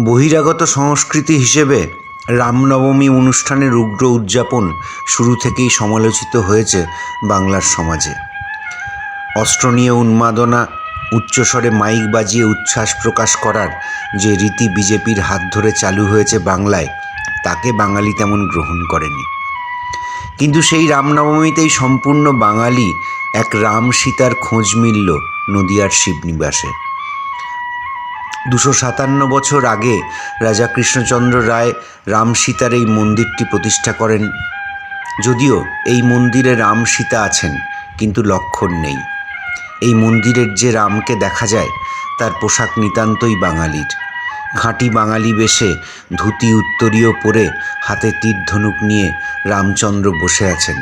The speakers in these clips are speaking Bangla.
বহিরাগত সংস্কৃতি হিসেবে রামনবমী অনুষ্ঠানের উগ্র উদযাপন শুরু থেকেই সমালোচিত হয়েছে বাংলার সমাজে। অস্ত্র নিয়ে উন্মাদনা, উচ্চস্বরে মাইক বাজিয়ে উচ্ছ্বাস প্রকাশ করার যে রীতি বিজেপির হাত ধরে চালু হয়েছে বাংলায়, তাকে বাঙালি তেমন গ্রহণ করেনি। কিন্তু সেই রামনবমীতেই সম্পূর্ণ বাঙালি এক রাম সীতার খোঁজ মিলল নদিয়ার শিবনিবাসে। 257 বছর আগে রাজা কৃষ্ণচন্দ্র রায় রাম সীতার এই মন্দিরটি প্রতিষ্ঠা করেন। যদিও এই মন্দিরে রাম সীতা আছেন, কিন্তু লক্ষণ নেই। এই মন্দিরের যে রামকে দেখা যায়, তার পোশাক নিতান্তই বাঙালির। খাঁটি বাঙালি বেশে ধুতি উত্তরীয় পরে হাতে তীর ধনুক নিয়ে রামচন্দ্র বসে আছেন।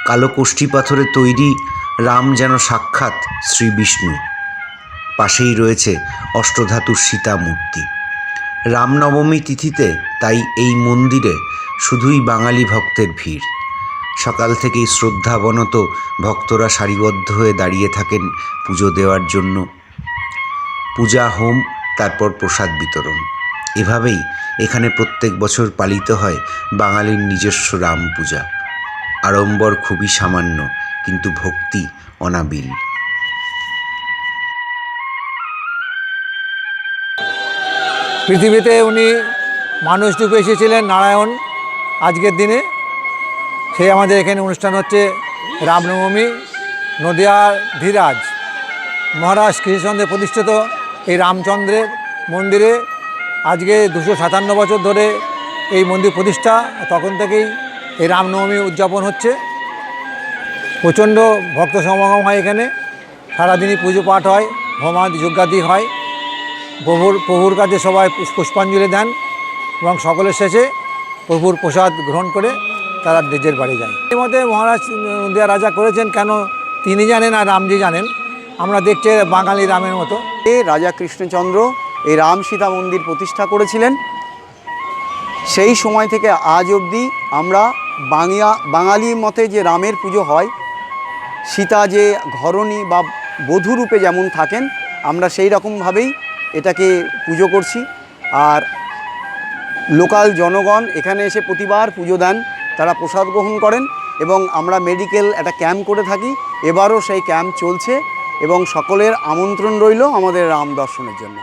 কালো কোষ্ঠী পাথরে তৈরি রাম যেন সাক্ষাৎ শ্রী বিষ্ণু। পাশেই রয়েছে অষ্টধাতুর সীতা মূর্তি। রামনবমী তিথিতে তাই এই মন্দিরে শুধুই বাঙালি ভক্তের ভিড়। সকাল থেকেই শ্রদ্ধাবনত ভক্তরা সারিবদ্ধ হয়ে দাঁড়িয়ে থাকেন পুজো দেওয়ার জন্য। পূজা, হোম, তারপর প্রসাদ বিতরণ। এভাবেই এখানে প্রত্যেক বছর পালিত হয় বাঙালির নিজস্ব রাম পূজা। আড়ম্বর খুবই সামান্য, কিন্তু ভক্তি অনাবিল। পৃথিবীতে উনি মানুষ রূপে এসেছিলেন, নারায়ণ। আজকের দিনে সেই আমাদের এখানে অনুষ্ঠান হচ্ছে রামনবমী। নদিয়ার ধীরাজ মহারাজ কৃষ্ণচন্দ্রের প্রতিষ্ঠিত এই রামচন্দ্রের মন্দিরে আজকে 257 বছর ধরে এই মন্দির প্রতিষ্ঠা। তখন থেকেই এই রামনবমী উদযাপন হচ্ছে। প্রচণ্ড ভক্ত সমাগম হয় এখানে। সারাদিনই পুজো পাঠ হয়, হোমাদি যজ্ঞাদি হয়। প্রভুর কাছে সবাই পুষ্পাঞ্জলি দেন এবং সকলের শেষে প্রভুর প্রসাদ গ্রহণ করে তারা নিজের বাড়ি যায়। এর মধ্যে মহারাজ নদিয়া রাজা করেছেন, কেন তিনি জানেন আর রামজি জানেন। আমরা দেখছি বাঙালি রামের মতো। রাজা কৃষ্ণচন্দ্র এই রাম সীতা মন্দির প্রতিষ্ঠা করেছিলেন। সেই সময় থেকে আজ অবধি আমরা বাঙালির মতে যে রামের পুজো হয়, সীতা যে ঘরণী বা বধূরূপে যেমন থাকেন, আমরা সেই রকমভাবেই এটাকে পুজো করছি। আর লোকাল জনগণ এখানে এসে প্রতিবার পুজো দেন, তারা প্রসাদ গ্রহণ করেন এবং আমরা মেডিকেল একটা ক্যাম্প করে থাকি। এবারও সেই ক্যাম্প চলছে এবং সকলের আমন্ত্রণ রইল আমাদের রাম দর্শনের জন্য।